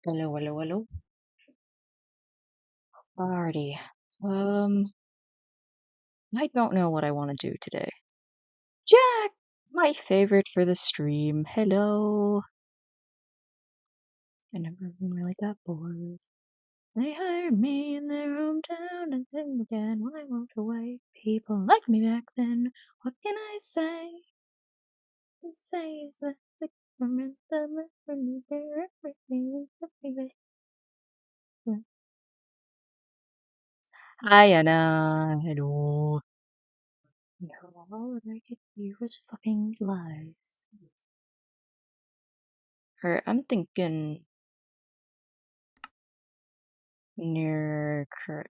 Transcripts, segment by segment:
Hello, hello, hello. Alrighty. I don't know what I want to do today. Jack, my favorite for the stream. Hello. I never really got bored. They hired me in their hometown and then again when I moved away. People liked me back then. What can I say? Say is that the government that left for me there everything is everywhere. Hi, Anna. Hello. No, all I could hear was fucking lies. Or I'm thinking near correct.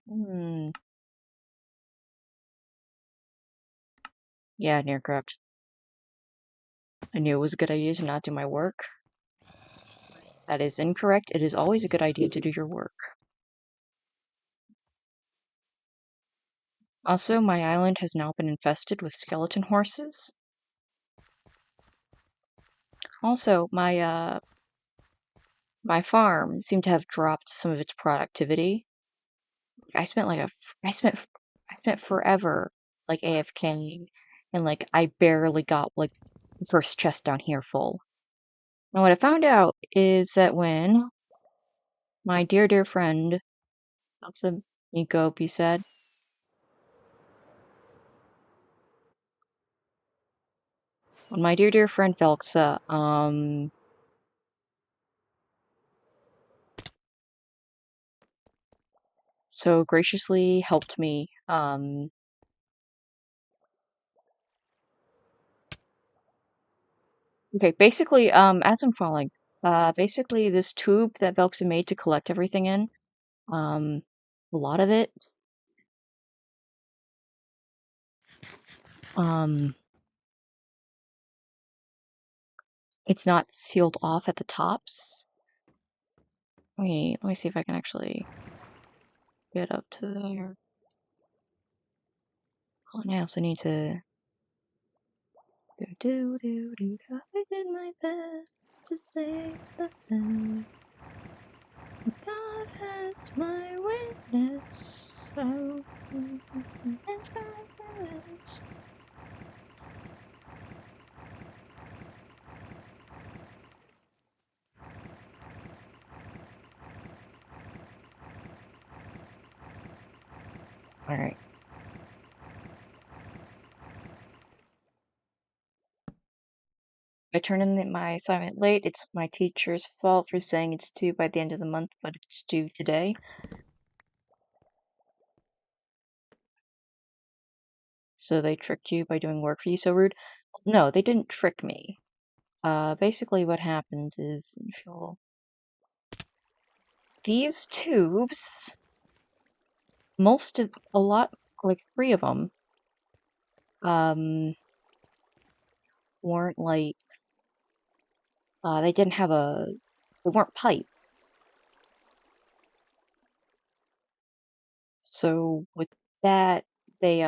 Yeah, near correct. I knew it was a good idea to not do my work. That is incorrect. It is always a good idea to do your work. Also, my island has now been infested with skeleton horses. Also, my farm seemed to have dropped some of its productivity. I spent like a I spent forever like AFKing, and like I barely got like the first chest down here full. And what I found out is that when my dear friend Elsa Mikope said, when my dear friend Velxa so graciously helped me okay, basically as I'm falling, basically this tube that Velxa made to collect everything in, a lot of it um it's not sealed off at the tops. Let me see if I can actually get up to there. Oh, and I also need to I did my best to save the sun. God has my witness. So it's confidence. All right. I turned in my assignment late. It's my teacher's fault for saying it's due by the end of the month, but it's due today. So they tricked you by doing work for you so rude? No, they didn't trick me. Basically what happened is these tubes, a lot, like 3 of them, weren't like, they didn't have they weren't pipes. So with that, they,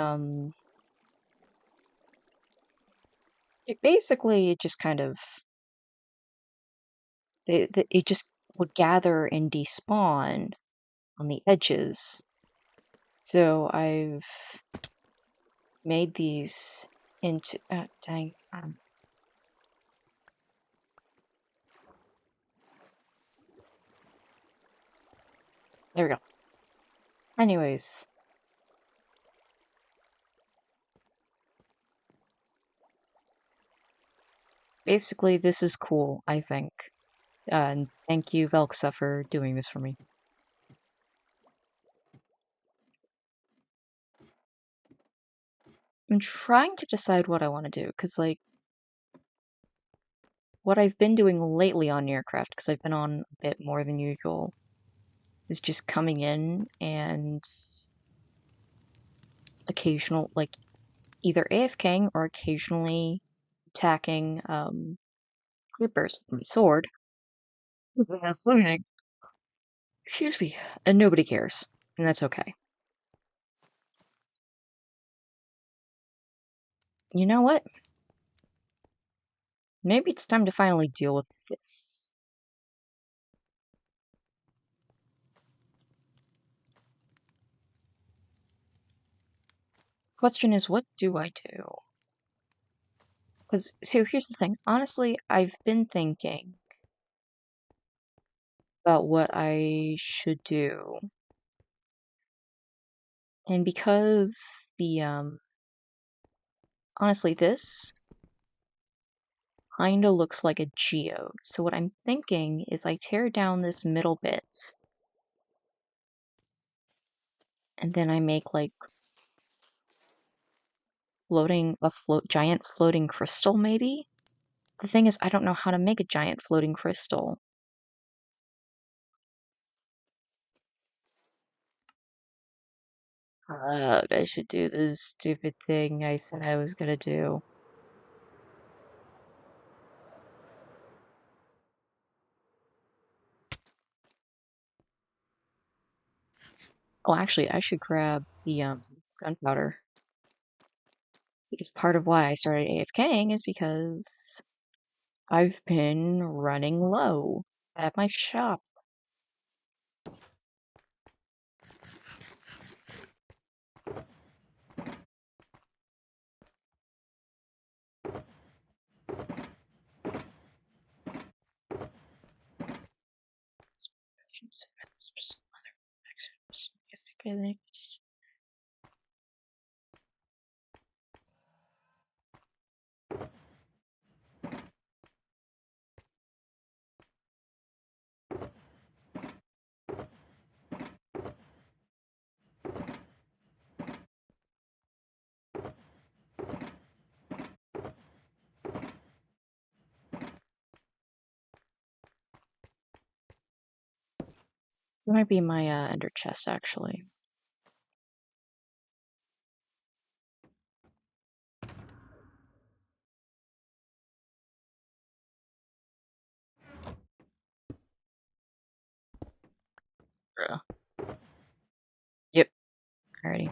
it just kind of, it just would gather and despawn on the edges. So I've made these into, dang, there we go. Anyways. Basically, this is cool, I think. And thank you, Velxa, for doing this for me. I'm trying to decide what I want to do, because, like, what I've been doing lately on Nearcraft, because I've been on a bit more than usual, is just coming in and like, either AFKing or occasionally attacking, creepers with my sword. Because I was looting. Excuse me. And nobody cares. And that's okay. You know what? Maybe it's time to finally deal with this. Question is, what do I do? Because, so here's the thing. Honestly, I've been thinking about what I should do. And because honestly, this kinda looks like a geode. So what I'm thinking is I tear down this middle bit, and then I make like giant floating crystal, maybe? The thing is, I don't know how to make a giant floating crystal. I should do this stupid thing I said I was gonna do. Oh, actually, I should grab the gunpowder. Because part of why I started AFKing is because I've been running low at my shop. It might be my ender chest, actually. Bruh. Yep, alrighty.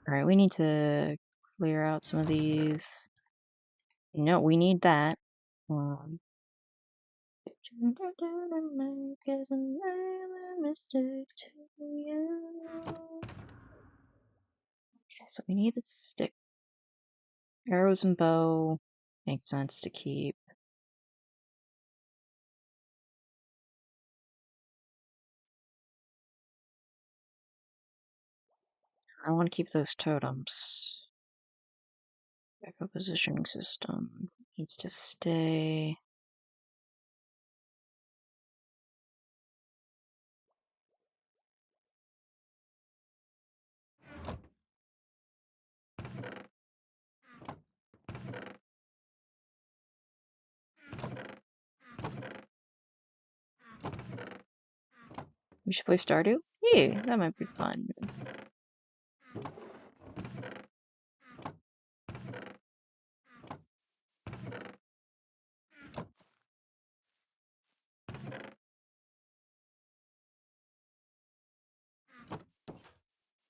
Alright, we need to clear out some of these. No, we need that. Um, Okay, so we need the stick. Arrows and bow makes sense to keep. I want to keep those totems. Echo positioning system needs to stay. We should play Stardew? Yeah, that might be fun.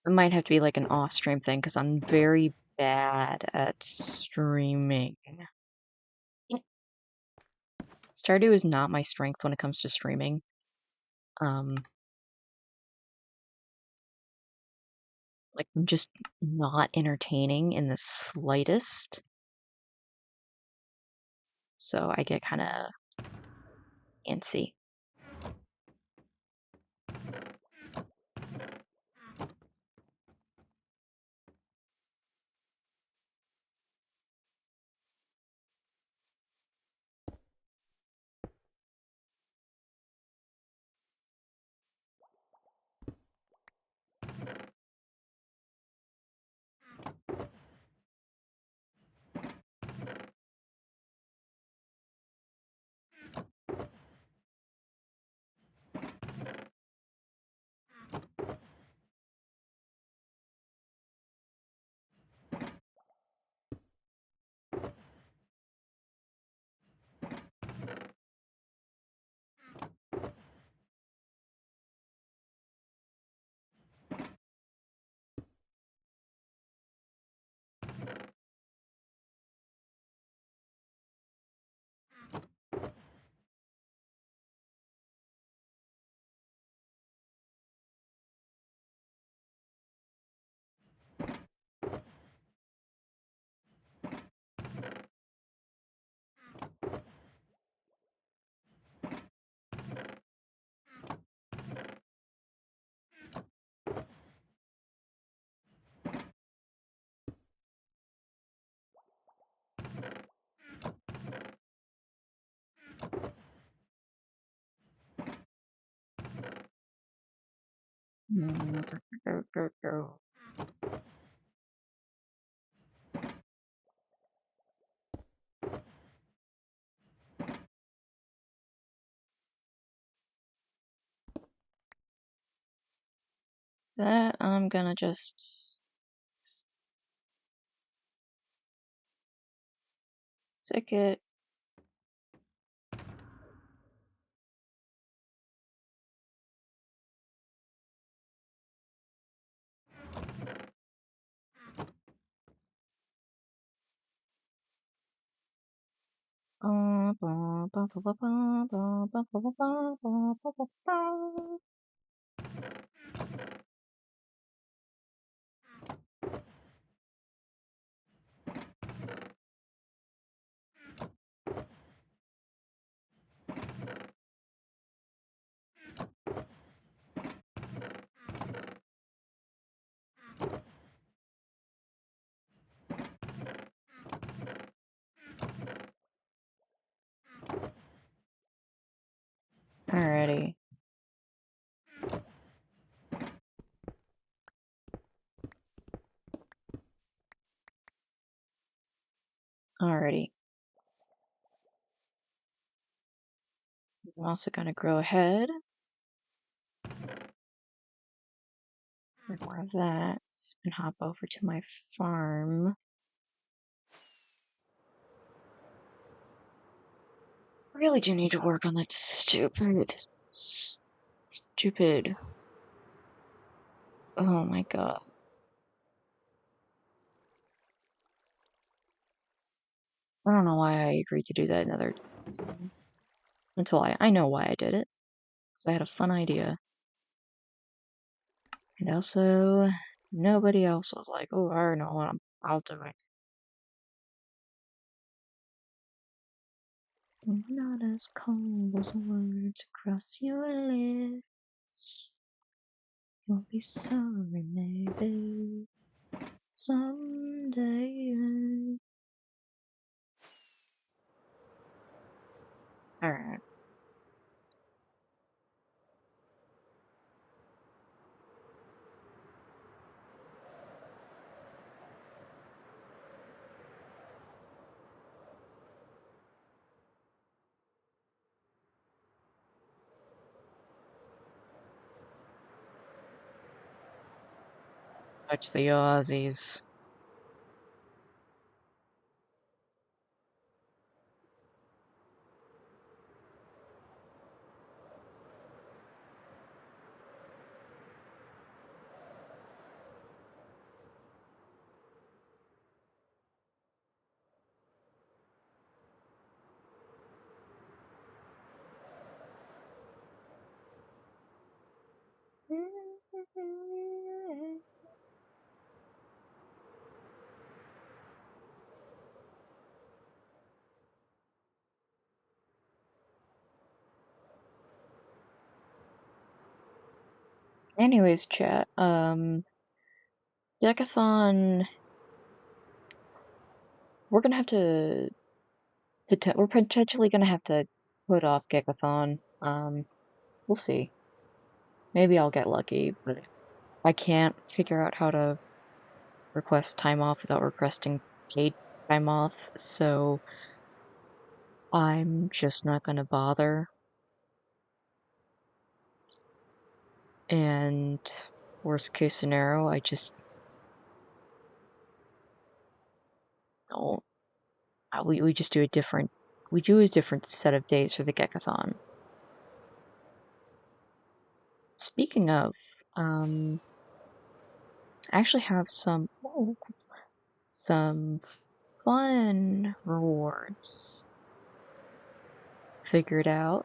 It might have to be like an off-stream thing because I'm very bad at streaming. Stardew is not my strength when it comes to streaming. Like, I'm just not entertaining in the slightest. So I get kind of antsy. That I'm gonna just stick it. Alrighty. Alrighty. I'm also gonna grow ahead. More of that and hop over to my farm. Really do need to work on that stupid. Oh my god. I don't know why I agreed to do that another time. Until I know why I did it. Because I had a fun idea. And also, nobody else was like, oh, I know what I'll do it. Not as cold as words across your lips. You'll be sorry, maybe someday. Alright. Touch the Aussies. Anyways, chat, Decathlon, we're gonna have to, we're potentially gonna have to put off Geekathon. We'll see. Maybe I'll get lucky, but I can't figure out how to request time off without requesting paid time off, so I'm just not gonna bother. And worst case scenario, I just don't. We just do a different. We do a different set of days for the Geekathon. Speaking of, I actually have some fun rewards figured out.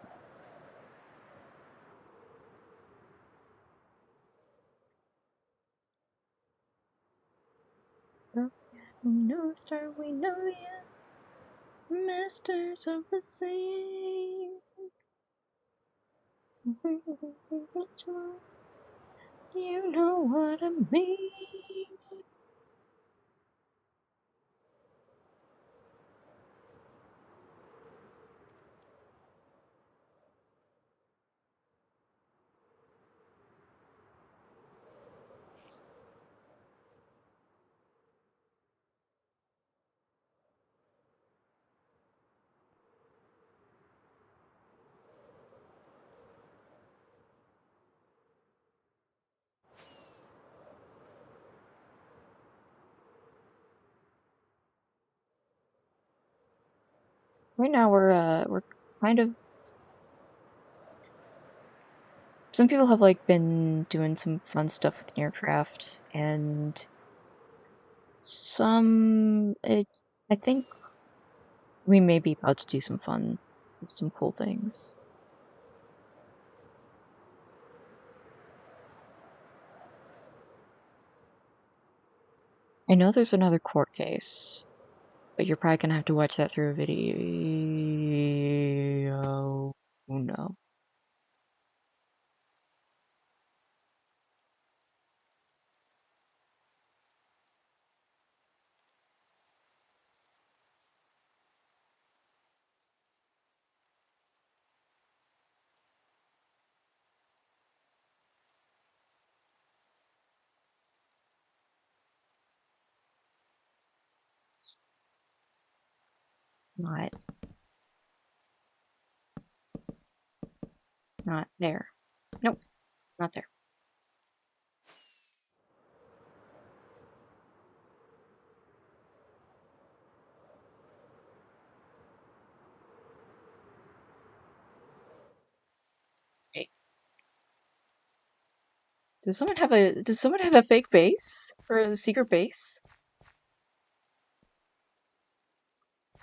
We know star, we know you, masters of the sea. You know what I mean. Right now we're kind of some people have like been doing some fun stuff with Nearcraft and I think we may be about to do some cool things. I know there's another court case, but you're probably gonna have to watch that through a video. Oh no. It's not not there. Nope, not there. Wait. Does someone have a fake base? Or a secret base?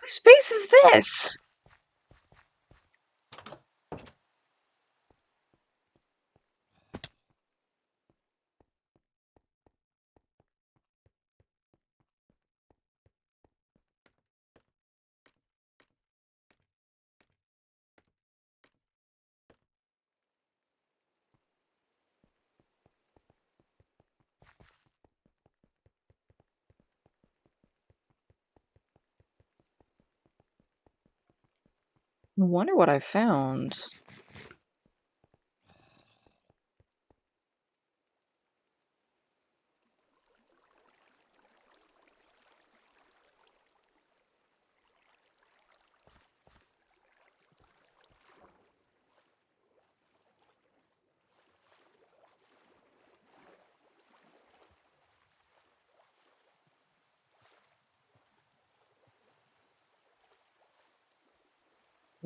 Whose base is this? I wonder what I found.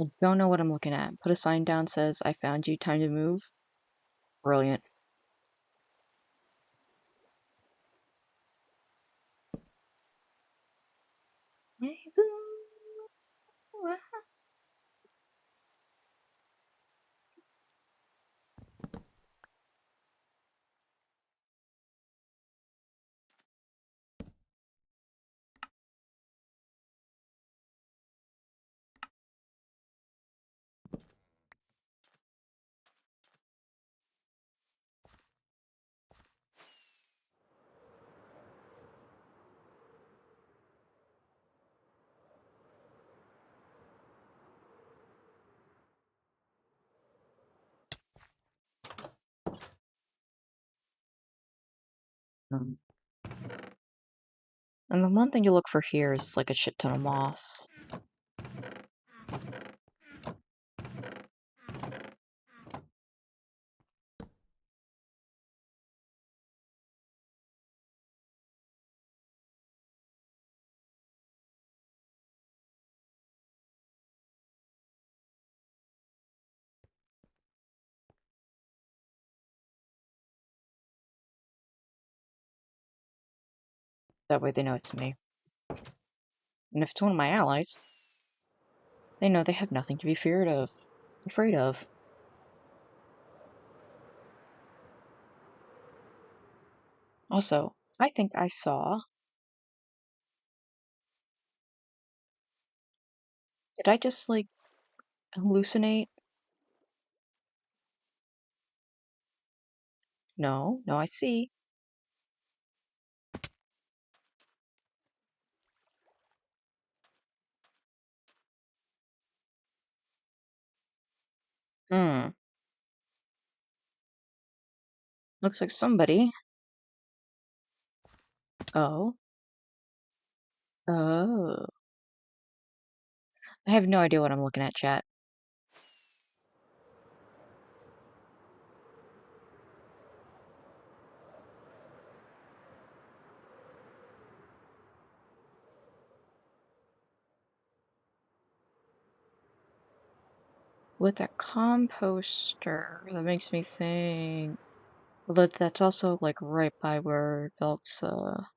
I don't know what I'm looking at. Put a sign down says, I found you, time to move. Brilliant. And the one thing you look for here is like a shit ton of moss. That way they know it's me. And if it's one of my allies, they know they have nothing to be afraid of. Also, I think I saw. Did I just like hallucinate? No, no, I see. Hmm. Looks like somebody. Oh. Oh. I have no idea what I'm looking at, chat. With a composter, that makes me think. But that's also like right by where Belk's well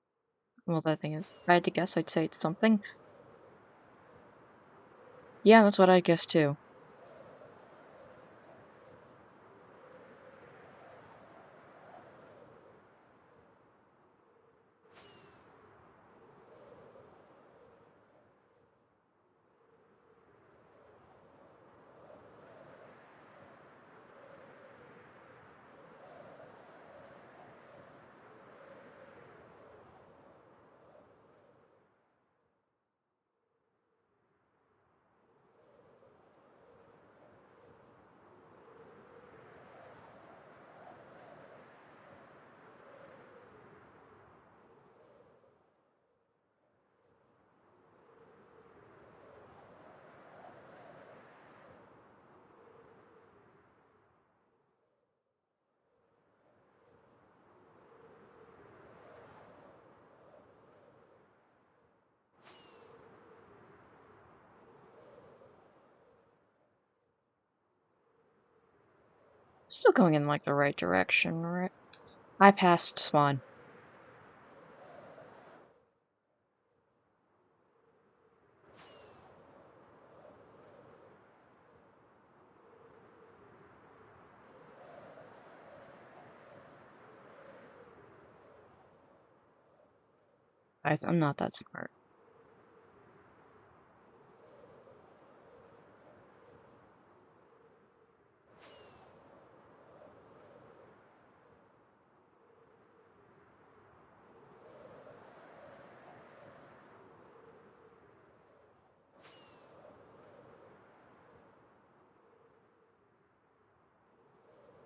that thing is. If I had to guess, I'd say it's something. Yeah, that's what I'd guess too. Still going in like the right direction, right? I passed Swan. Guys, I'm not that smart.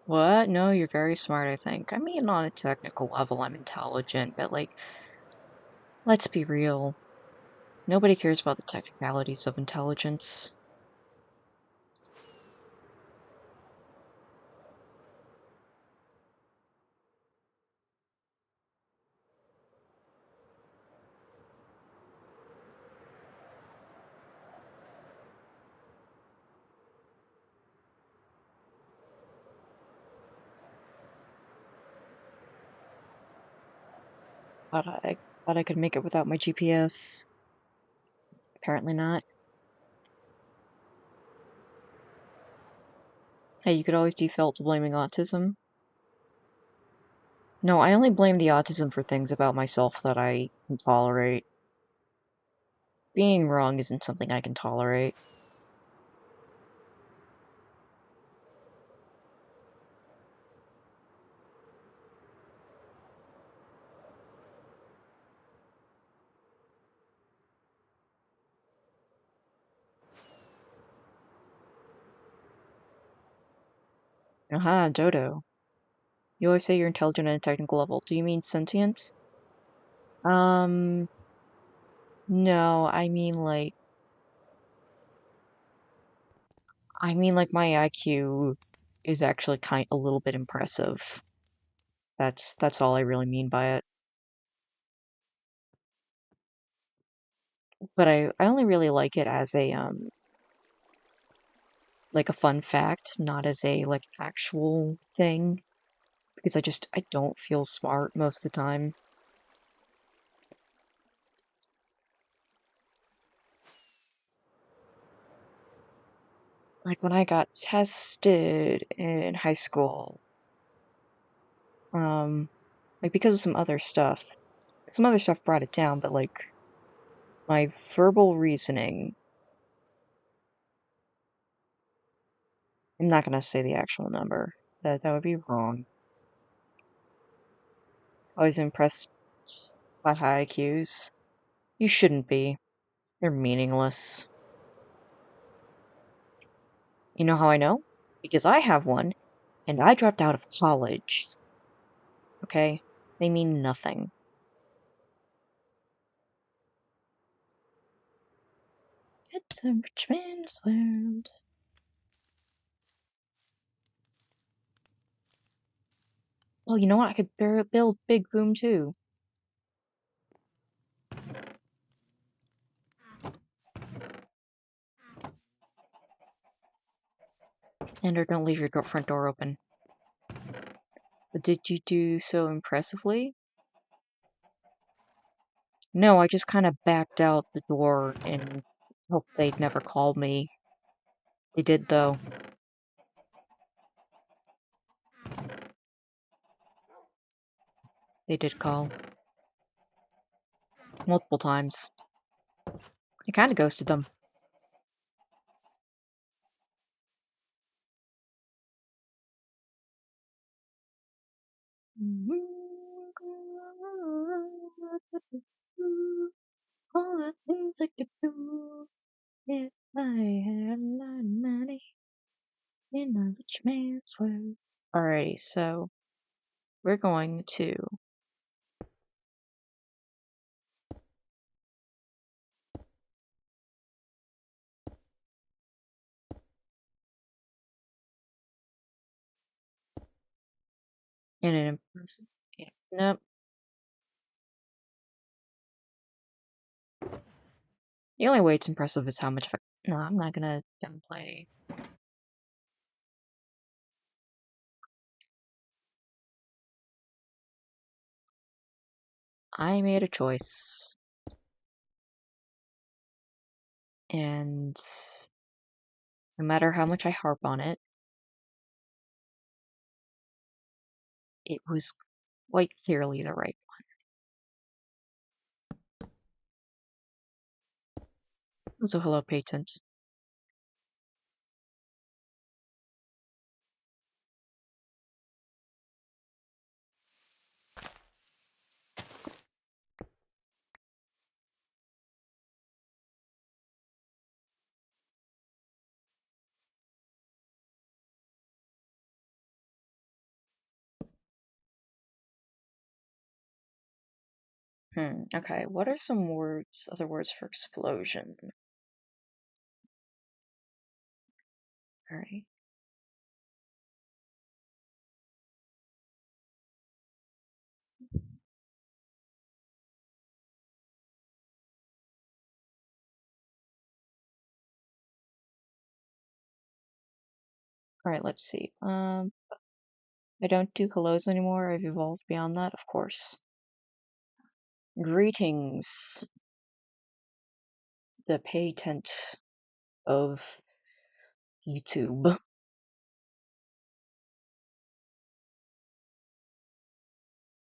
What? No, you're very smart, I think. I mean, on a technical level, I'm intelligent, but like, let's be real. Nobody cares about the technicalities of intelligence. Thought I could make it without my GPS. Apparently not. Hey, you could always default to blaming autism. No, I only blame the autism for things about myself that I can tolerate. Being wrong isn't something I can tolerate. Aha, Dodo. You always say you're intelligent at a technical level. Do you mean sentient? Um, no, I mean like my IQ is actually a little bit impressive. That's all I really mean by it. But I only really like it as a like a fun fact, not as a like actual thing. Because I don't feel smart most of the time. Like when I got tested in high school, um, like because of some other stuff brought it down, but like my verbal reasoning, I'm not gonna say the actual number. That would be wrong. I was impressed by high IQs. You shouldn't be. They're meaningless. You know how I know? Because I have one, and I dropped out of college. Okay? They mean nothing. It's a rich man's world. Well, you know what? I could build Big Boom too. And or don't leave your front door open. But did you do so impressively? No, I just kind of backed out the door and hoped they'd never call me. They did, though. They did call. Multiple times. I kind of ghosted them. All the things I could do if I had a lot of money in a rich man's world. Alrighty, so we're going to in an impressive. Yeah, nope. The only way it's impressive is how much. No, I'm not gonna downplay. I made a choice, and no matter how much I harp on it, it was quite clearly the right one. So hello, patent. Okay, what are some words, other words for explosion? Alright. Alright, let's see. I don't do hellos anymore. I've evolved beyond that, of course. Greetings, the patent of YouTube.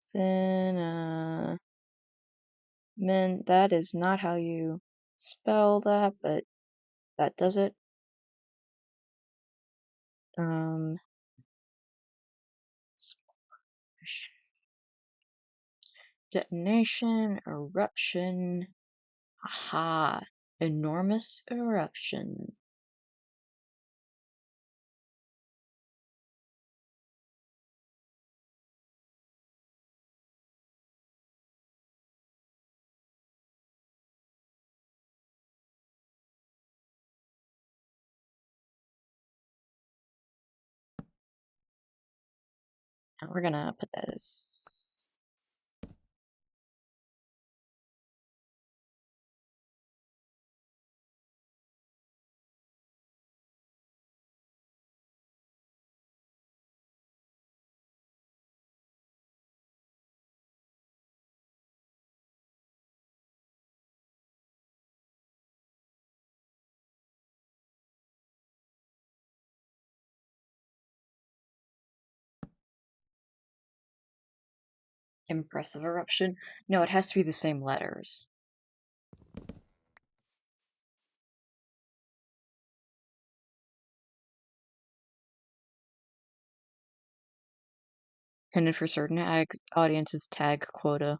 Cinnamon. That is not how you spell that, but that does it. Um, detonation, eruption. Aha, enormous eruption. And we're gonna put that as impressive eruption. No, it has to be the same letters. And for certain audiences, tag quota.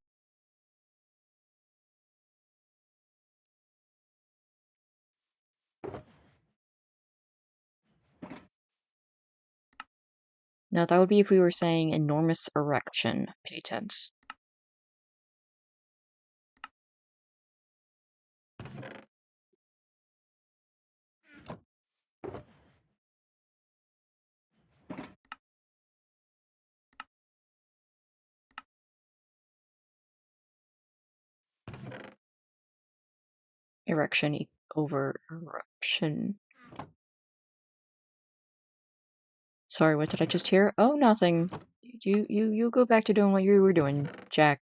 Now that would be if we were saying enormous erection patent. Erection over eruption. Sorry, what did I just hear? Oh, nothing. You go back to doing what you were doing, Jack.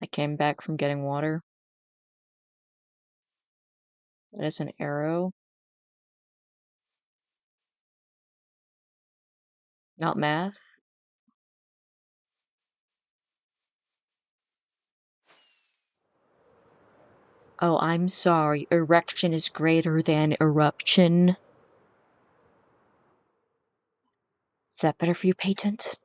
I came back from getting water. That is an arrow. Not math. Oh, I'm sorry. Erection is greater than eruption. Is that better for you, patent?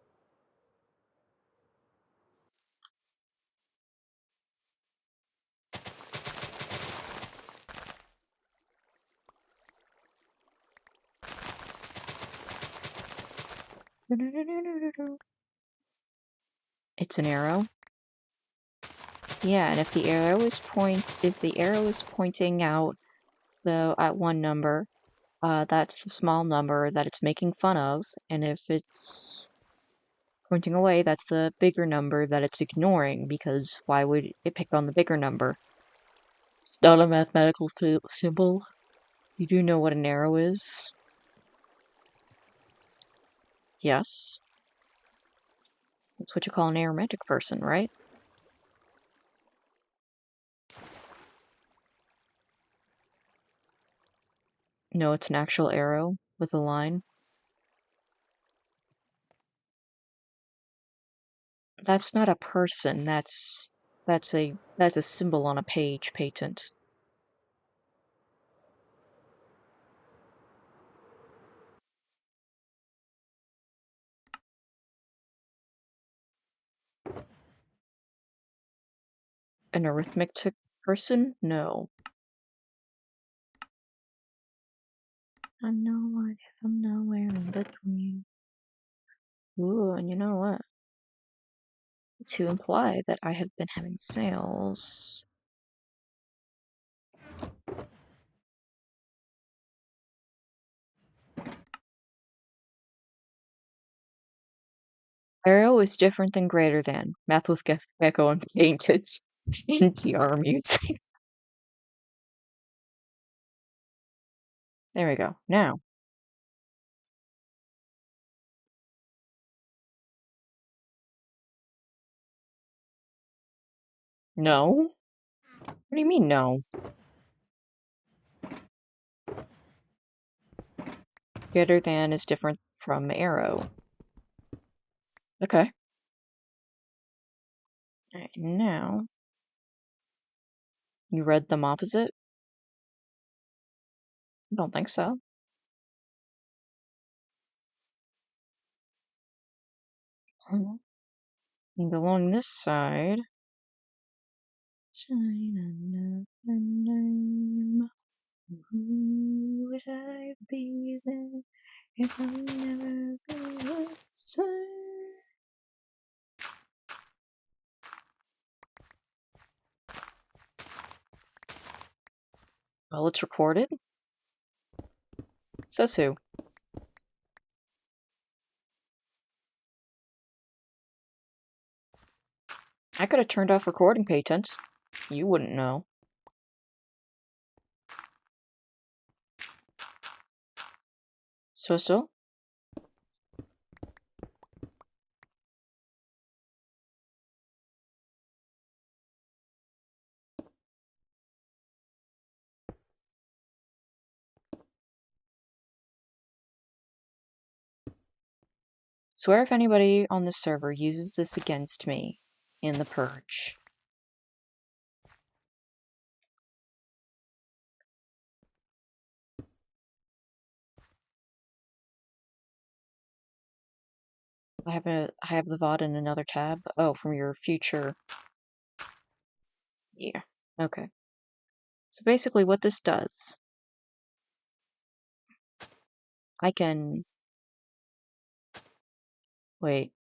It's an arrow. Yeah, and if the arrow is pointing out at one number, that's the small number that it's making fun of, and if it's pointing away, that's the bigger number that it's ignoring, because why would it pick on the bigger number? It's not a mathematical symbol. You do know what an arrow is? Yes. That's what you call an aromantic person, right? No, it's an actual arrow with a line. That's not a person, that's a symbol on a page, patent. An arithmetic person? No. I know I am nowhere in between. Ooh, and you know what? To imply that I have been having sales. Arrow is different than greater than. Math with Gecko and Painted. NTR music. There we go. Now. No? What do you mean, no? Greater than is different from arrow. Okay. Alright, now. You read them opposite? I don't think so. And along this side. Shine another name. Who would I be then if I never be the same? Well, it's recorded. Says who? I could have turned off recording, patent. You wouldn't know. So? Swear if anybody on this server uses this against me in the purge. I have the VOD in another tab. Oh, from your future. Yeah. Okay. So basically what this does, I can... Wait.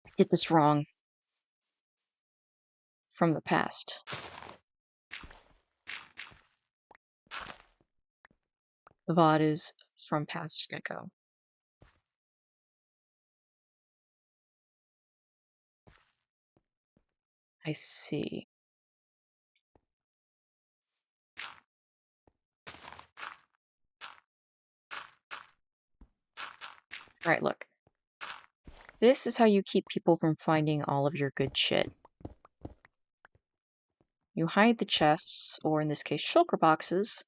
I did this wrong. From the past. The VOD is from past Gecko. I see. Alright, look. This is how you keep people from finding all of your good shit. You hide the chests, or in this case, shulker boxes.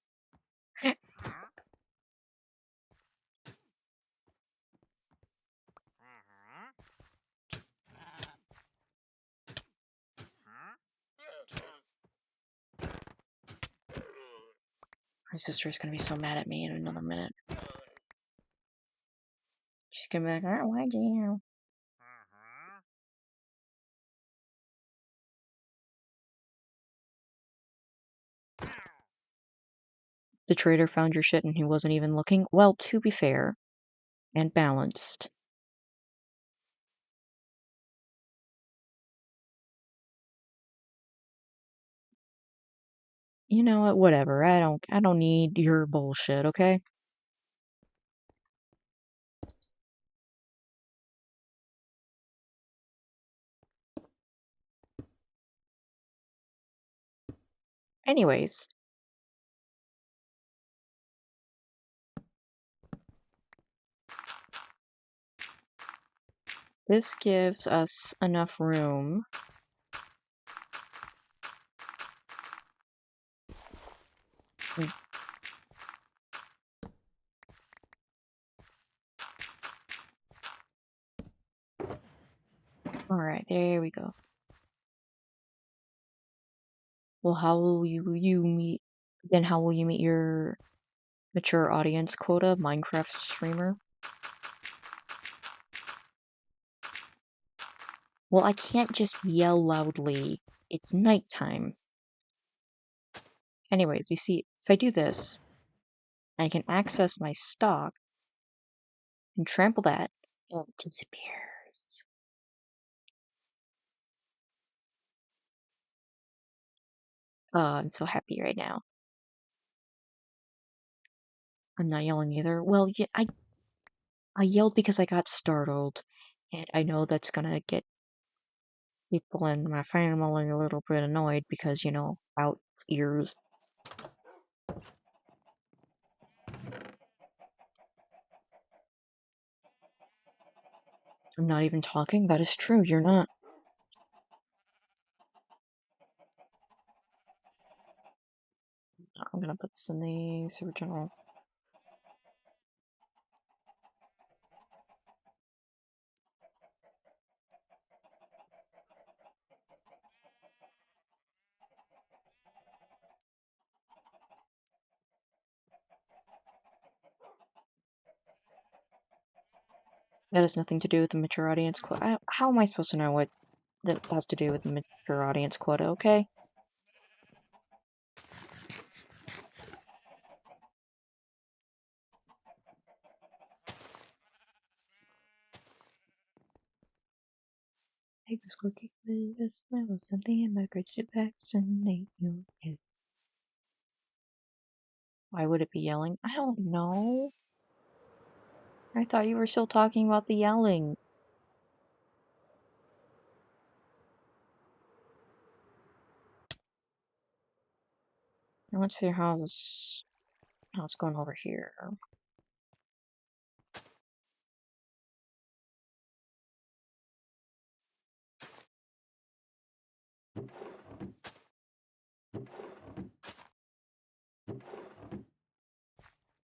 My sister's gonna be so mad at me in another minute. She's gonna be like, oh, why'd you? The trader found your shit and he wasn't even looking. Well, to be fair and balanced. You know what? Whatever. I don't need your bullshit, okay? Anyways, this gives us enough room. Alright, there we go. Well, how will you meet then how will you meet your mature audience quota, Minecraft streamer? Well, I can't just yell loudly. It's nighttime. Anyways, you see, if I do this, I can access my stock and trample that, and it disappears. I'm so happy right now. I'm not yelling either. Well, yeah, I yelled because I got startled, and I know that's gonna get people in my family a little bit annoyed because, you know, out ears. I'm not even talking. That is true. You're not. I'm gonna put this in the server general. That has nothing to do with the mature audience quota. How am I supposed to know what that has to do with the mature audience quota? Okay. I was working with as well as Sunday and my grades to vaccinate your kids. Why would it be yelling? I don't know. I thought you were still talking about the yelling. Now let's see how it's going over here.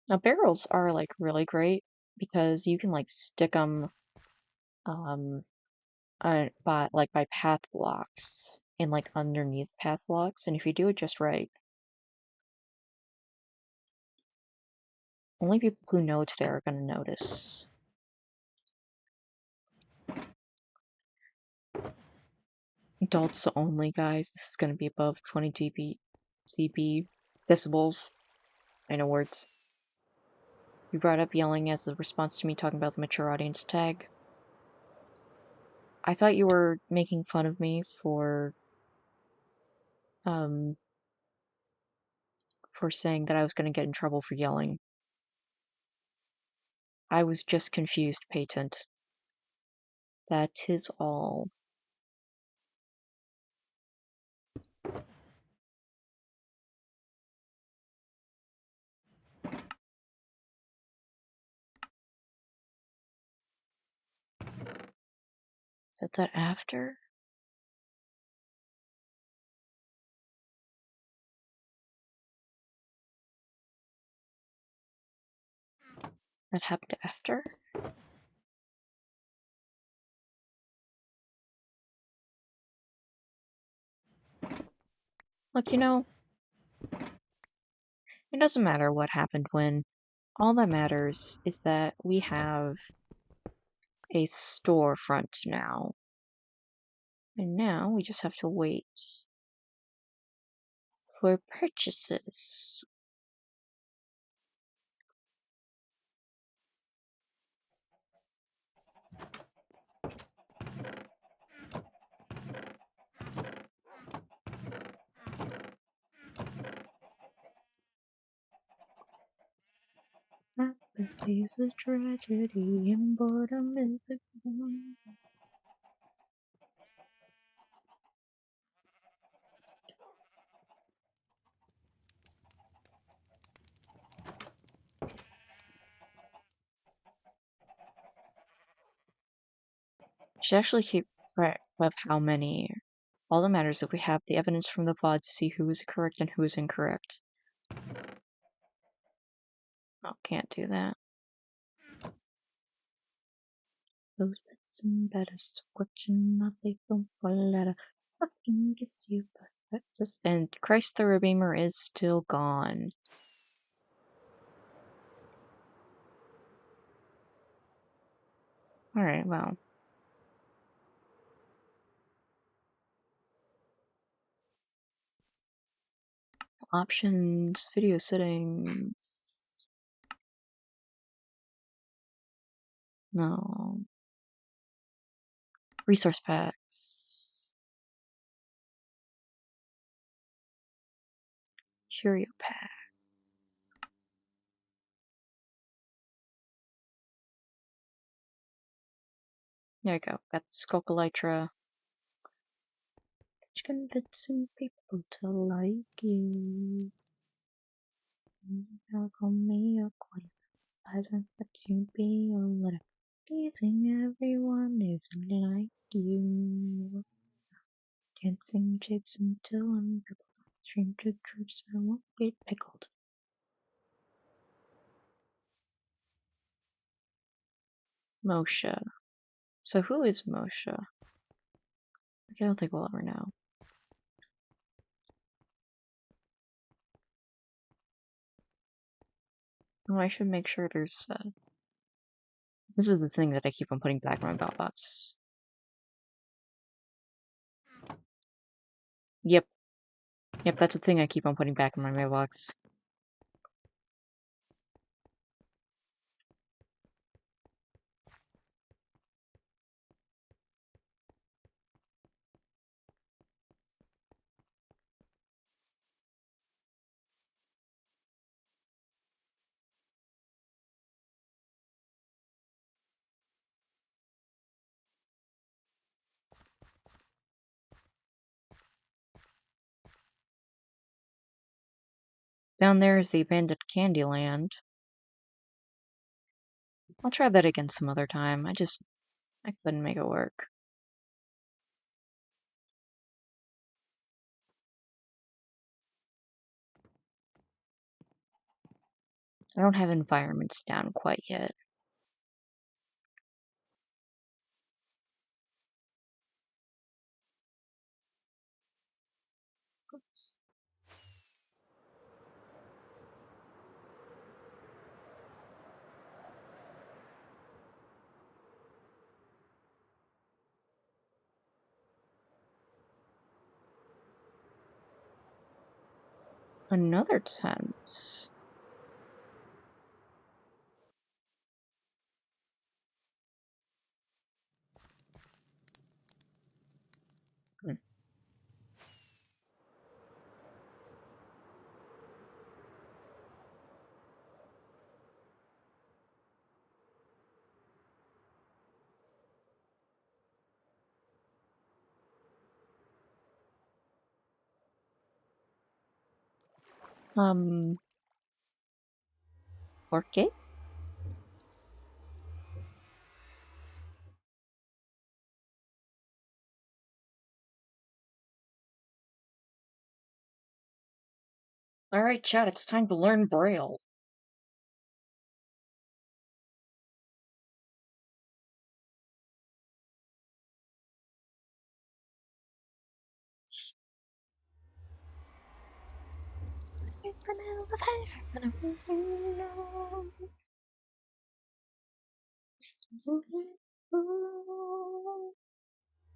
Now barrels are like really great because you can like stick them um by path blocks and like underneath path blocks, and if you do it just right, only people who know it's there are gonna notice. Adults only, guys. This is gonna be above 20 dB decibels. I know words. You brought up yelling as a response to me talking about the mature audience tag. I thought you were making fun of me um for saying that I was gonna get in trouble for yelling. I was just confused, Patent. That is all. Set that after? That happened after? Look, you know, it doesn't matter what happened when. All that matters is that we have a storefront now. And now we just have to wait for purchases. Apathy is a tragedy and boredom is a gun. Should actually keep track of how many. All that matters is if we have the evidence from the VOD to see who is correct and who is incorrect. Oh, can't do that. Those bits and betters watching my paper for a letter. Fucking kiss you, just and Christ the Redeemer is still gone. Alright, well. Options, video settings. No. Resource packs. Curio pack. There you go. Got Skulkalytra. Convincing people to like you. They'll call me a qualifier, but you be a letter. Pleasing everyone isn't like you. Dancing jigs until I'm crippled. Stranger troops, I won't get pickled. Moshe. So who is Moshe? Okay, I don't think we'll ever know. Oh, I should make sure there's, this is the thing that I keep on putting back in my box. Yep. Yep, that's a thing I keep on putting back in my mailbox. Down there is the abandoned Candyland. I'll try that again some other time. I couldn't make it work. I don't have environments down quite yet. Another tent. Hmm. Orchid? Alright, chat, it's time to learn Braille.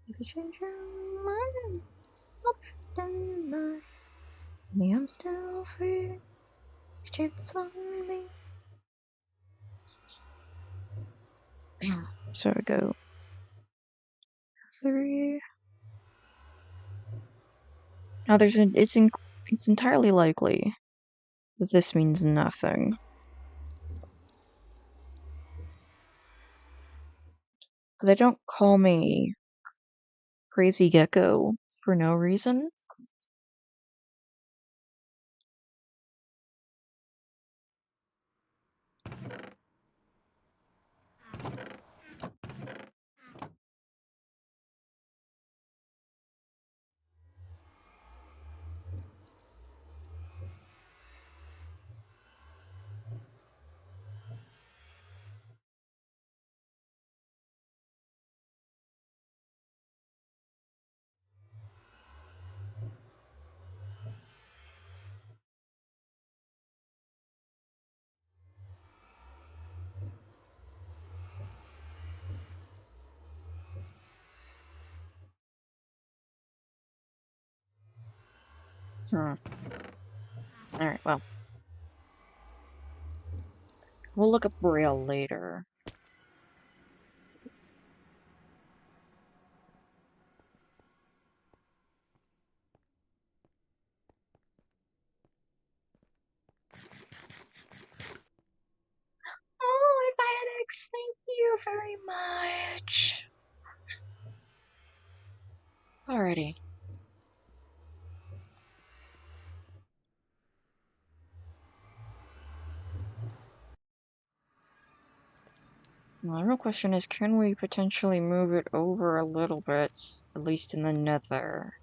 You can change your mind. I'll stand by me. I'm still free. Chance on me. So I go 3. Now it's entirely likely that this means nothing. But they don't call me Crazy Gecko for no reason. Alright, well. We'll look up Braille later. Oh, Vianix, thank you very much. Alrighty. Well, the real question is, can we potentially move it over a little bit, at least in the nether?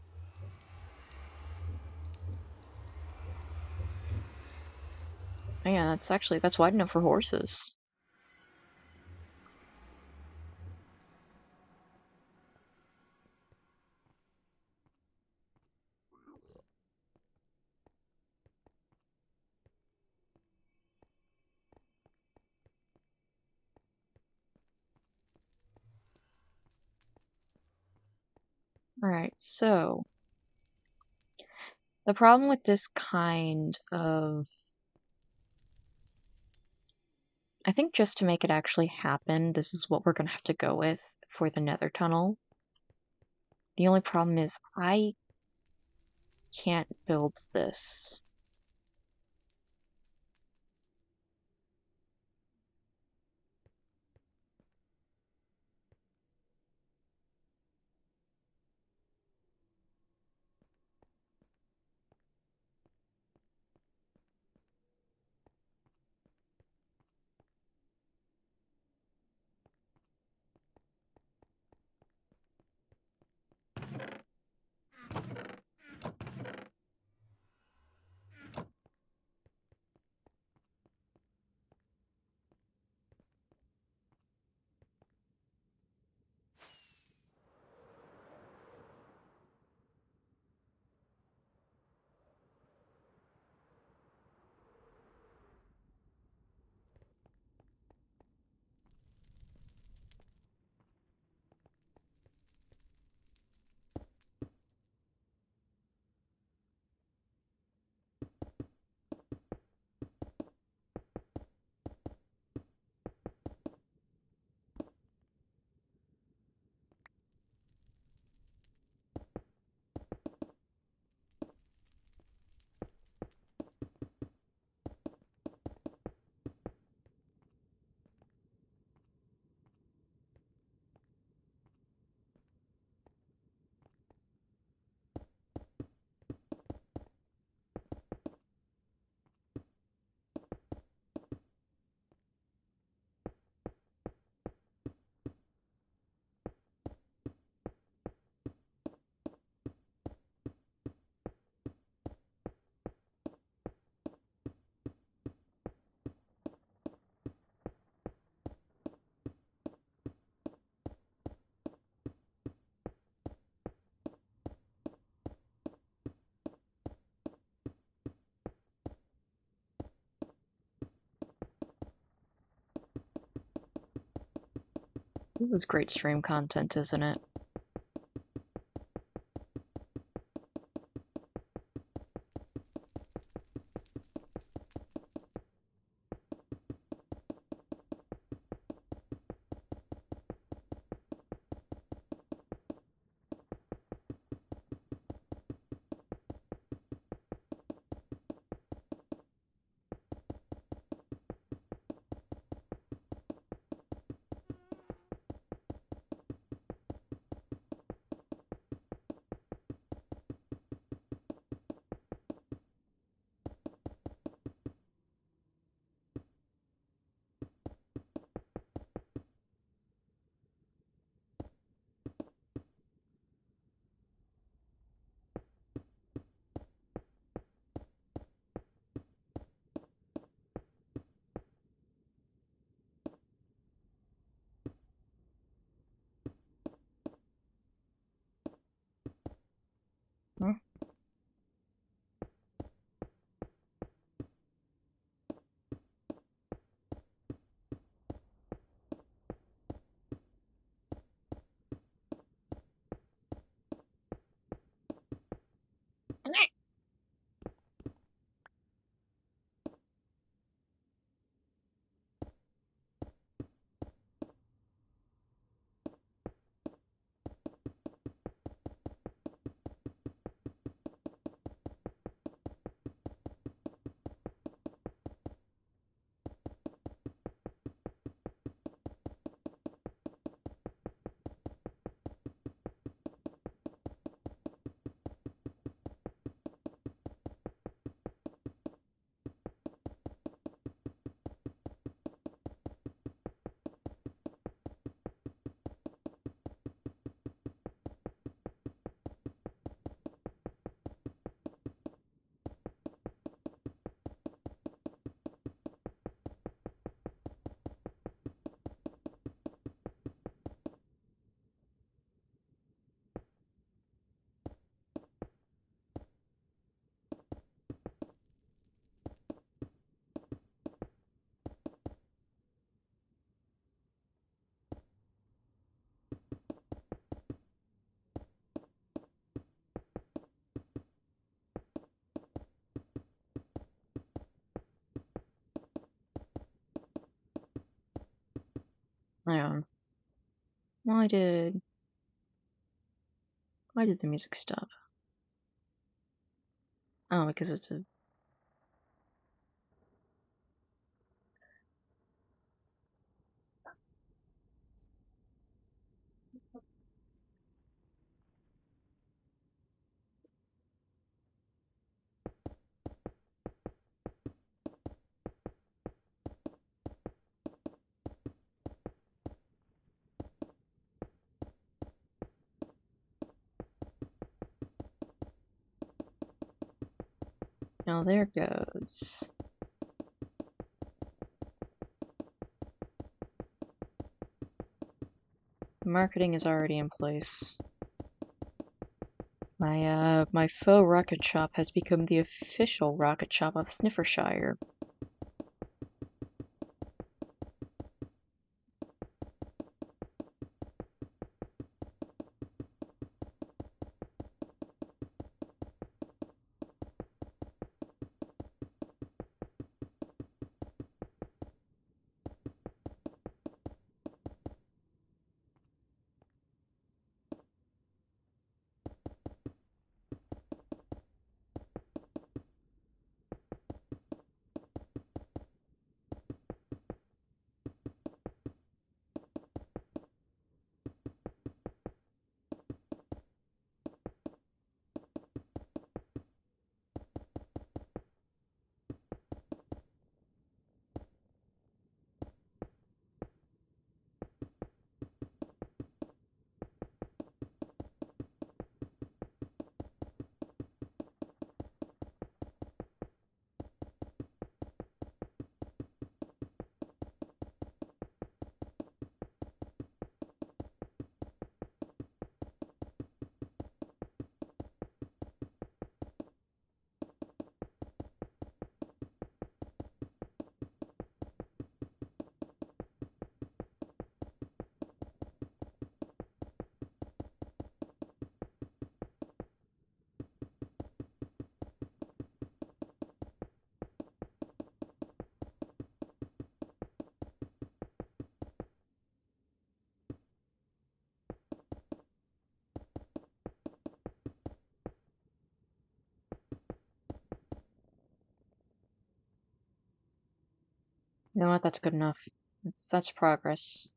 Oh, yeah, that's wide enough for horses. Alright, so the problem with this kind of... I think just to make it actually happen, this is what we're gonna have to go with for the nether tunnel. The only problem is I can't build this. This is great stream content, isn't it? Hmm? Hang on. Why did the music stop? Oh, because it's a... Oh, there goes. Marketing is already in place. My faux rocket shop has become the official rocket shop of Sniffershire. You know what? That's good enough. That's progress.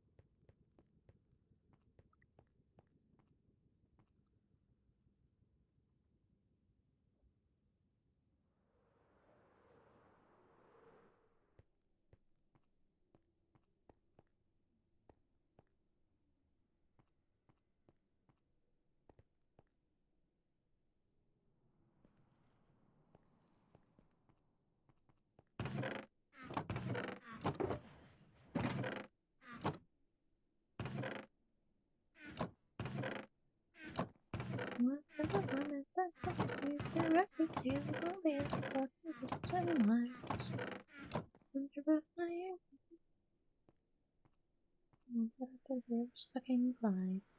Fucking flies.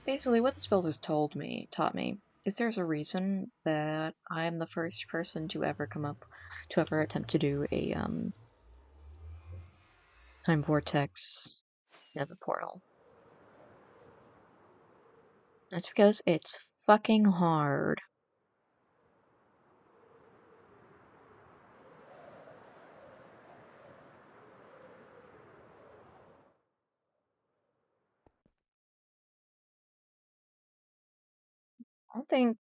Basically, what this build has taught me, is there's a reason that I'm the first person to ever attempt to do a, time vortex nether portal. That's because it's fucking hard. I don't think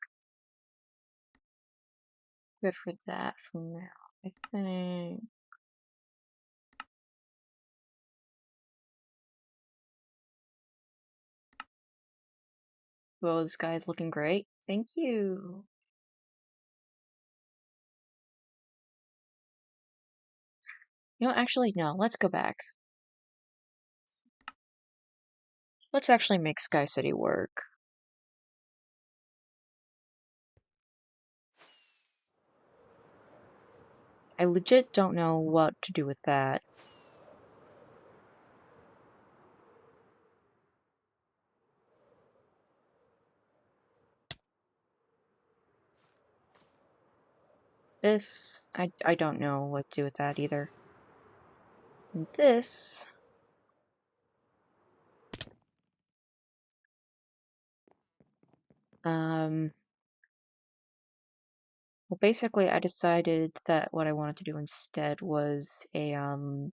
good for that for now. I think. Whoa, this guy's looking great. Thank you. You know, actually, no, let's go back. Let's actually make Sky City work. I legit don't know what to do with that. This, I don't know what to do with that either. And this... Well, basically, I decided that what I wanted to do instead was have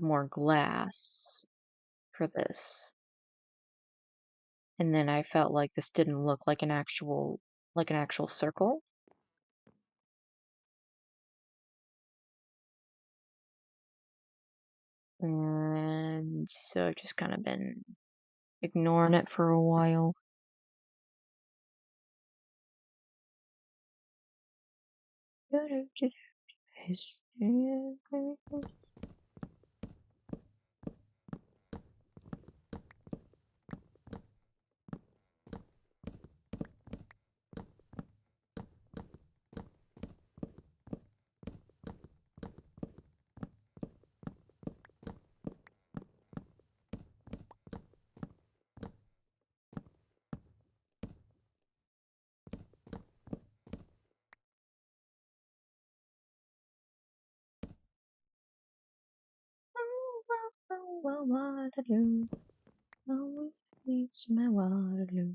more glass for this. And then I felt like this didn't look like an actual circle. And so I've just kind of been ignoring it for a while. Waterloo. Oh, it's my Waterloo.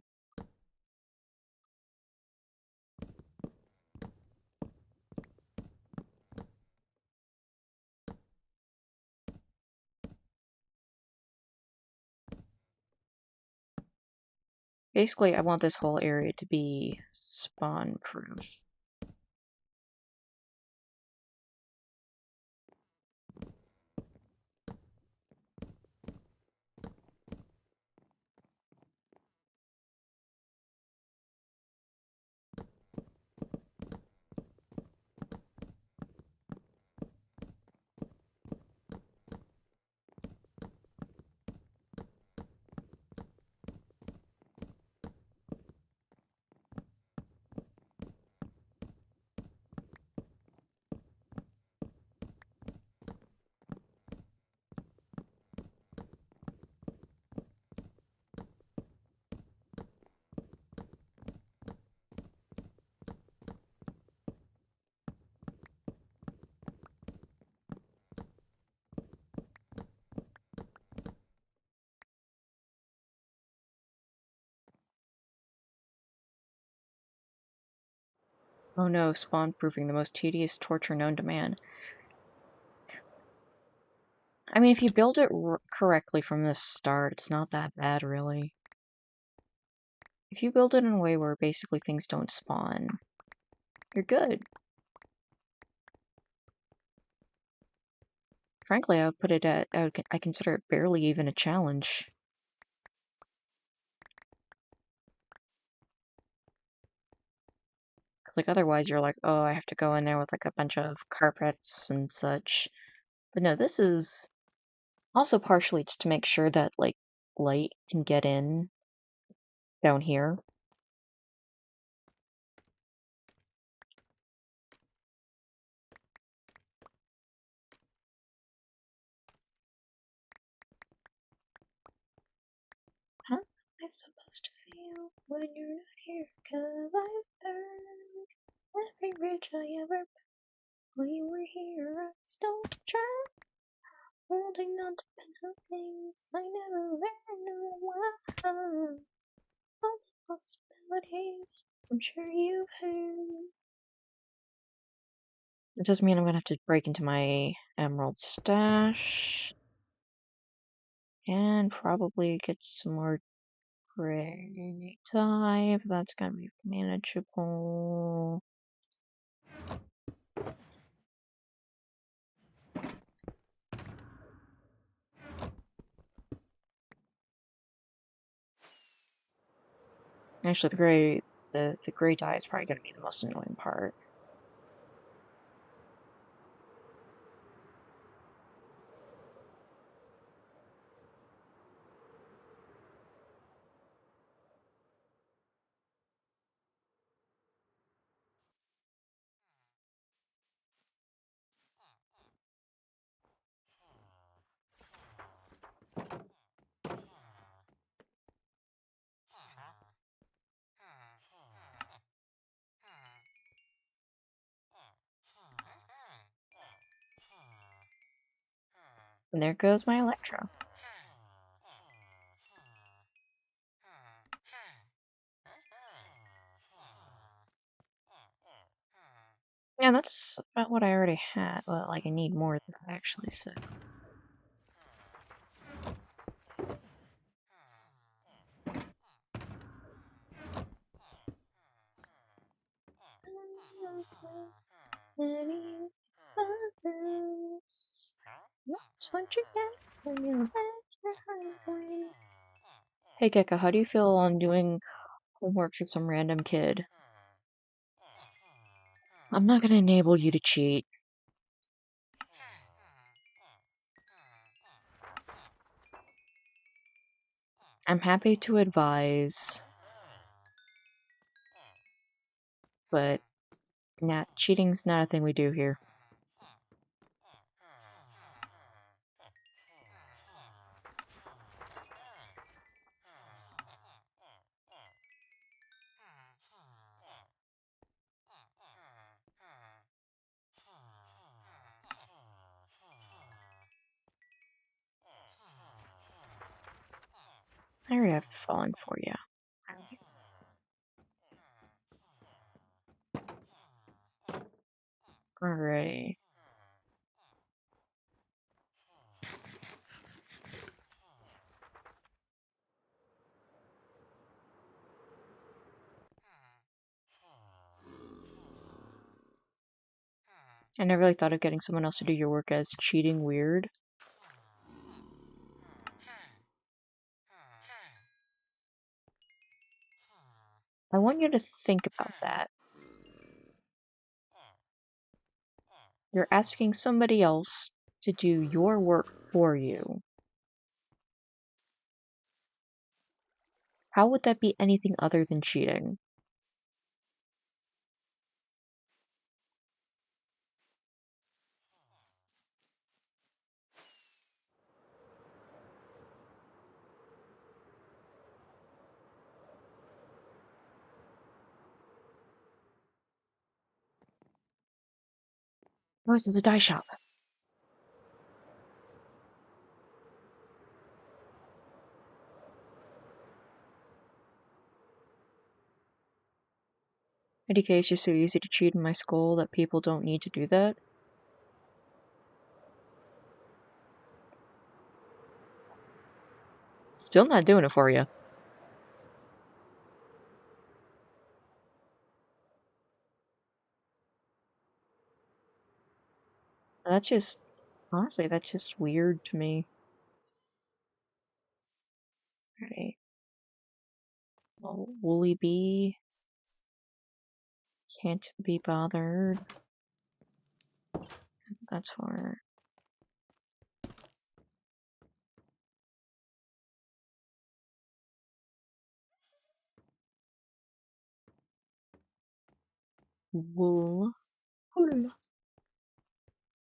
Basically, I want this whole area to be spawn-proof. Oh no, spawn proofing, the most tedious torture known to man. I mean, if you build it correctly from the start, it's not that bad, really. If you build it in a way where basically things don't spawn, you're good. Frankly, I would put it at, I consider it barely even a challenge. Because, like, otherwise you're like, oh, I have to go in there with, like, a bunch of carpets and such. But no, this is also partially just to make sure that, like, light can get in down here. How am I supposed to feel when you're not here? 'Cause I've earned every bridge I ever built. When you were here, I still try holding on to pencil things I never knew why. All the possibilities I'm sure you've heard. It does mean I'm gonna have to break into my emerald stash and probably get some more gray type. That's gonna be manageable. Actually, the gray dye is probably gonna be the most annoying part. And there goes my Electro. Yeah, that's about what I already had. Well, like, I need more than that, actually, so. That's what you get when you let your heart away. Hey Gekka, how do you feel on doing homework for some random kid? I'm not gonna enable you to cheat. I'm happy to advise, but cheating's not a thing we do here. I already have it falling for you. Alrighty. I never really thought of getting someone else to do your work as cheating weird. I want you to think about that. You're asking somebody else to do your work for you. How would that be anything other than cheating? Oh, this is a dye shop. IDK is just so easy to cheat in my school that people don't need to do that. Still not doing it for you. That's just, honestly, that's just weird to me. Right. Well, Woolly Bee. Can't be bothered. That's for... Wool. Wool.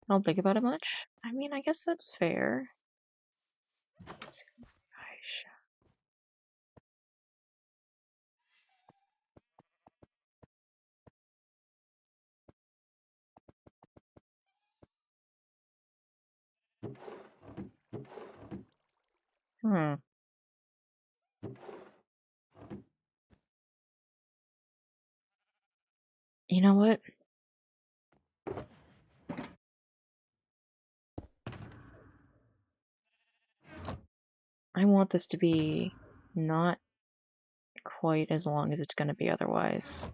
I don't think about it much. I mean, I guess that's fair. Gosh. Hmm. You know what? I want this to be not quite as long as it's going to be otherwise.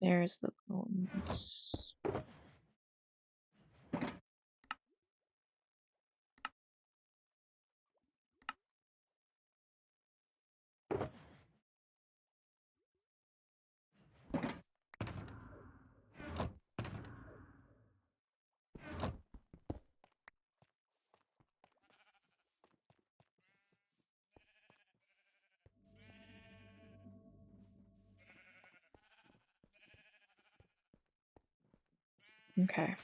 There's the bones. Okay.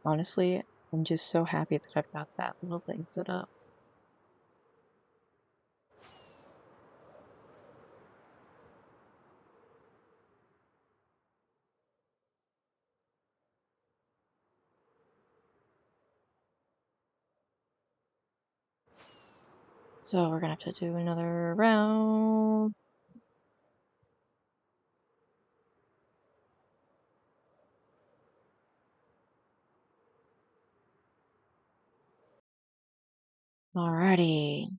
Honestly, I'm just so happy that I've got that little thing set up. So we're gonna have to do another round. Alrighty.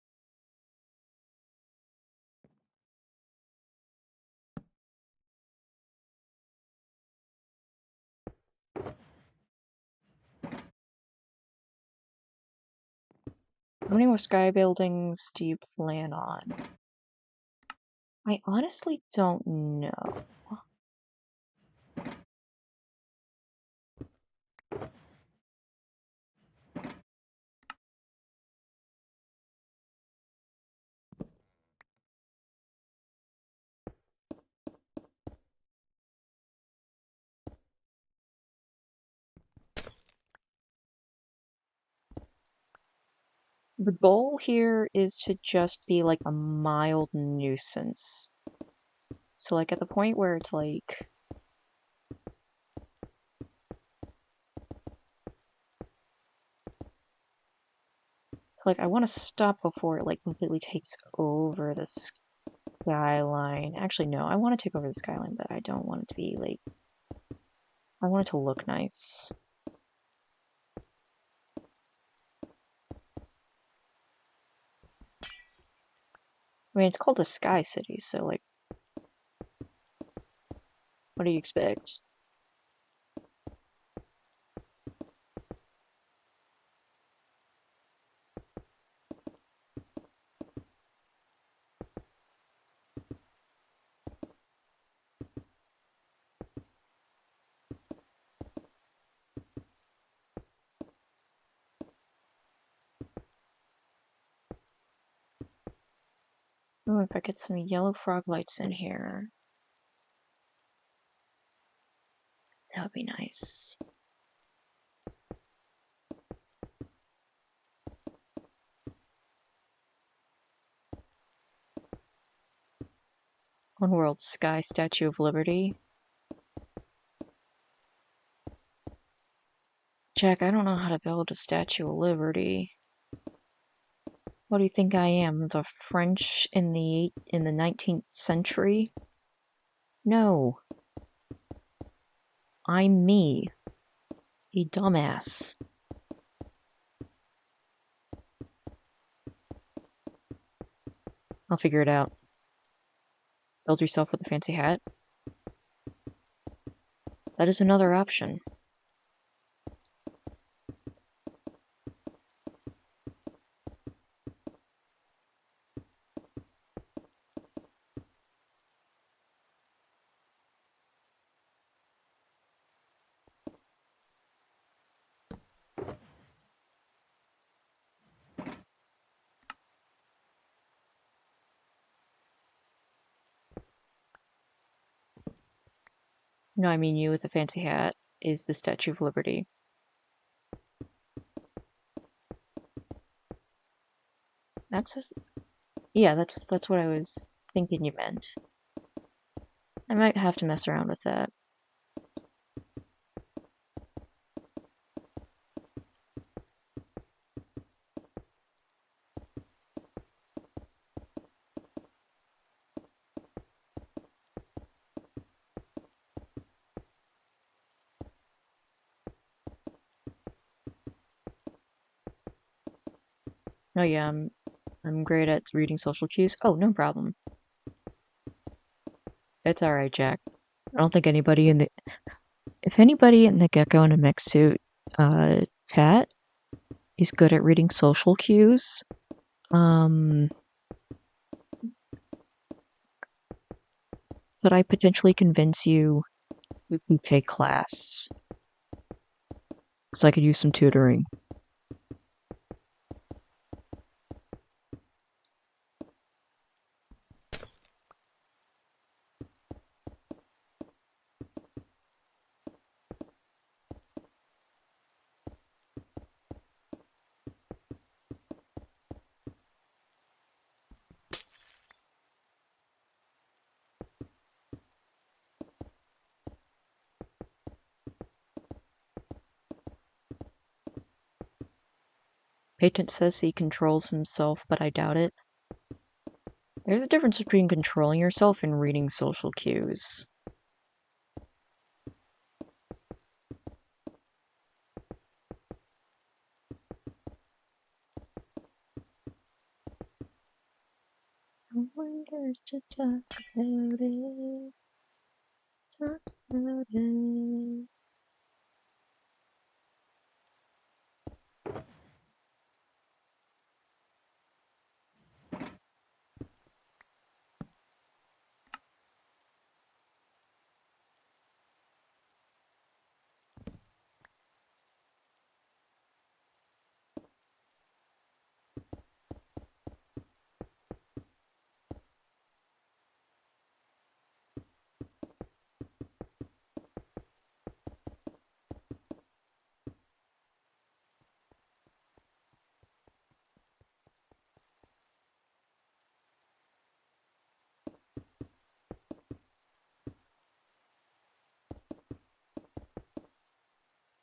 How many more sky buildings do you plan on? I honestly don't know. The goal here is to just be like a mild nuisance. So like at the point where it's like I want to stop before it like completely takes over the skyline. Actually, no, I want to take over the skyline, but I don't want it to be like, I want it to look nice. I mean, it's called a sky city, so like, what do you expect? Oh, if I get some yellow frog lights in here, that would be nice. One World Sky Statue of Liberty. Jack, I don't know how to build a Statue of Liberty. What do you think I am? The French in the 19th century? No, I'm me, a dumbass. I'll figure it out. Build yourself with a fancy hat? That is another option. No, I mean you with a fancy hat is the Statue of Liberty. Yeah, that's what I was thinking you meant. I might have to mess around with that. Oh yeah, I'm great at reading social cues. Oh, no problem. It's all right, Jack. I don't think anybody in the if anybody in the Gecko in a mech suit chat is good at reading social cues, could I potentially convince you to take class? Because I could use some tutoring. Patent says he controls himself, but I doubt it. There's a difference between controlling yourself and reading social cues. No one dares to talk about it. Talk about it.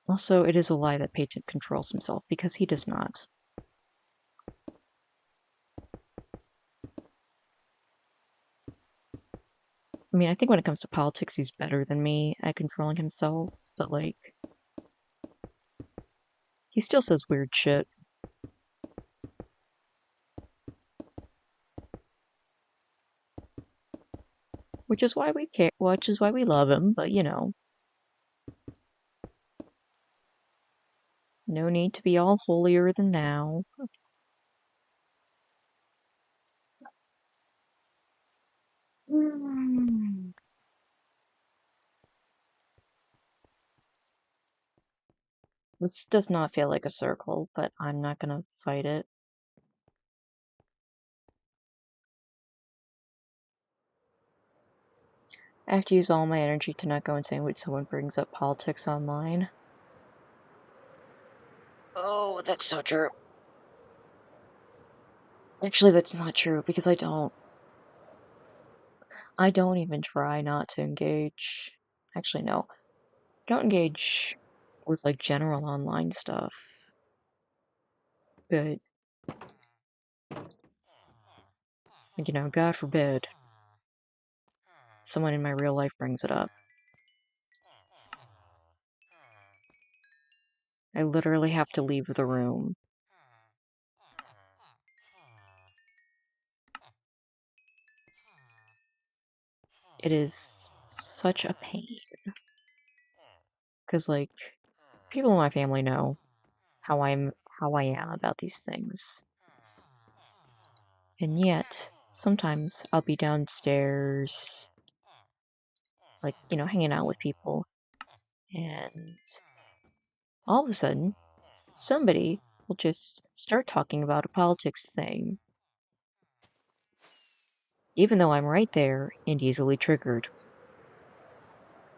Also, it is a lie that Patent controls himself, because he does not. I mean, I think when it comes to politics, he's better than me at controlling himself, but, like, he still says weird shit. Which is why we care, which is why we love him, but you know. No need to be all holier than thou. Mm. This does not feel like a circle, but I'm not gonna fight it. I have to use all my energy to not go insane when someone brings up politics online. Oh, that's so true. Actually, that's not true because I don't. I don't even try not to engage. Actually, no. Don't engage with like general online stuff. But, you know, God forbid someone in my real life brings it up. I literally have to leave the room. It is such a pain. Because, like, people in my family know how I am about these things. And yet, sometimes I'll be downstairs, like, you know, hanging out with people, and all of a sudden, somebody will just start talking about a politics thing, even though I'm right there and easily triggered.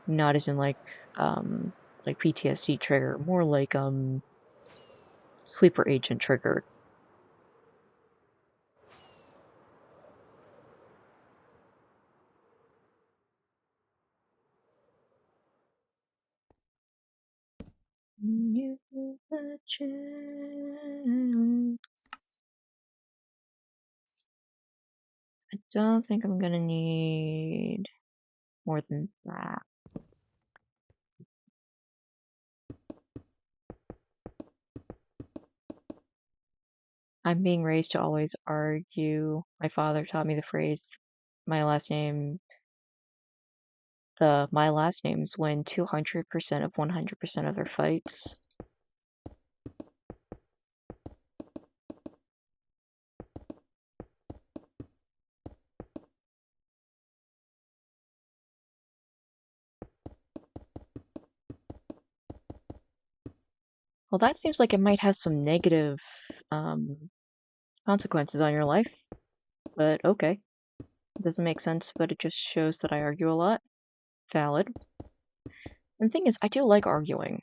Not as in like PTSD trigger, more like sleeper agent triggered. You have a chance. I don't think I'm gonna need more than that. I'm being raised to always argue. My father taught me the phrase, my last name, my last names win 200% of 100% of their fights. Well, that seems like it might have some negative um, consequences on your life, but okay. It doesn't make sense, but it just shows that I argue a lot. Valid. And the thing is, I do like arguing.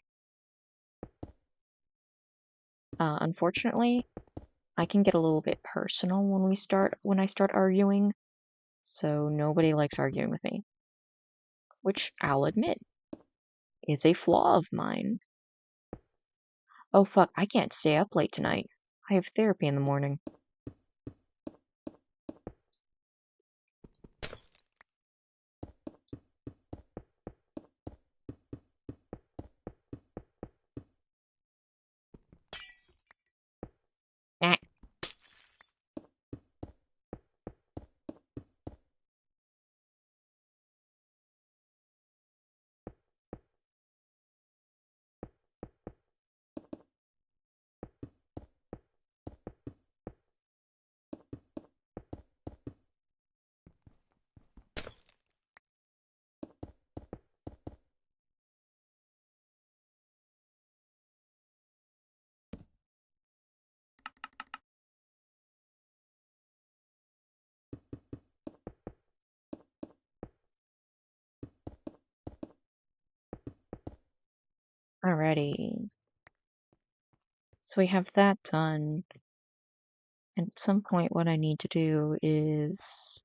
Unfortunately, I can get a little bit personal when I start arguing, so nobody likes arguing with me, which I'll admit is a flaw of mine. Oh fuck, I can't stay up late tonight. I have therapy in the morning. Nah. Alrighty. So we have that done. And at some point, what I need to do is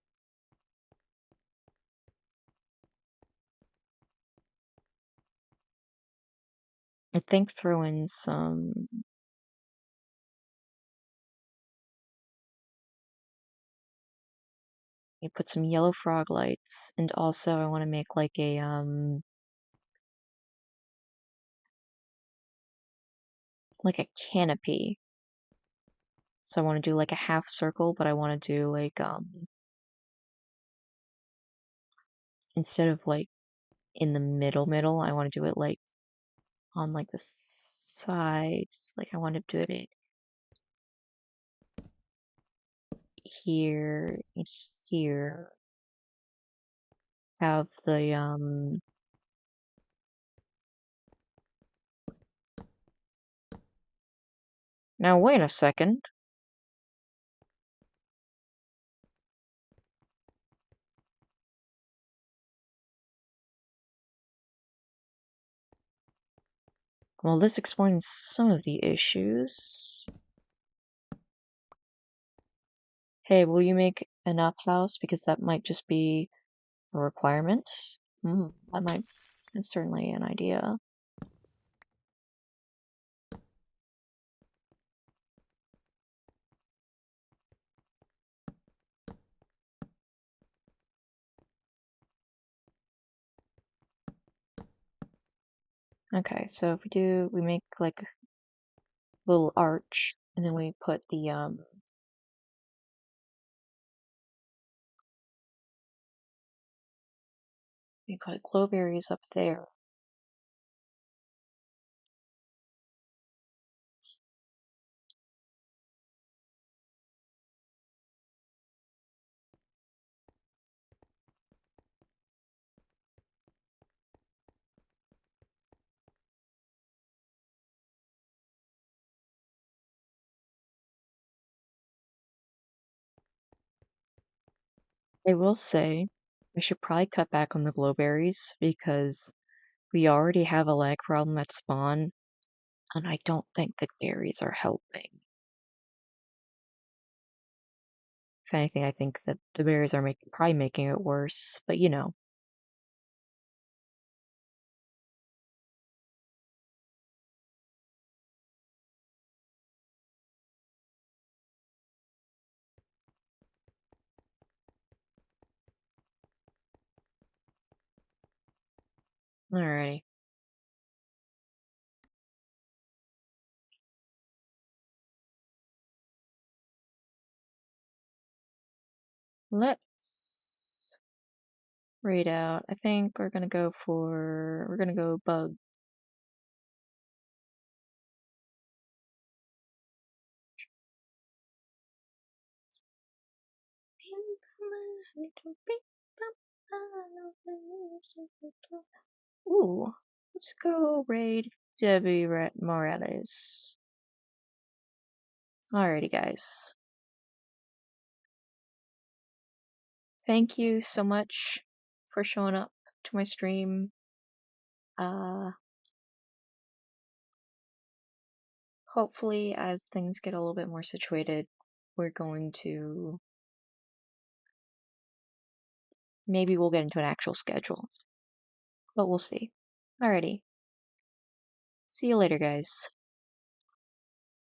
I think throw in some. You put some yellow frog lights, and also I want to make like a canopy. So I want to do like a half circle, but I want to do like instead of like in the middle, I want to do it like on like the sides. Like I want to do it here and here. Have the Now wait a second. Well, this explains some of the issues. Hey, will you make an up house? Because that might just be a requirement. That's certainly an idea. Okay, so if we make like a little arch, and then we put we put glow berries up there. I will say, I should probably cut back on the glow berries because we already have a lag problem at spawn, and I don't think the berries are helping. If anything, I think that the berries are probably making it worse, but you know. Alrighty. Let's raid out. I think we're gonna go bug. Ooh, let's go raid Debbie Morales. Alrighty, guys. Thank you so much for showing up to my stream. Hopefully, as things get a little bit more situated, we're going to maybe we'll get into an actual schedule, but we'll see. Alrighty. See you later, guys.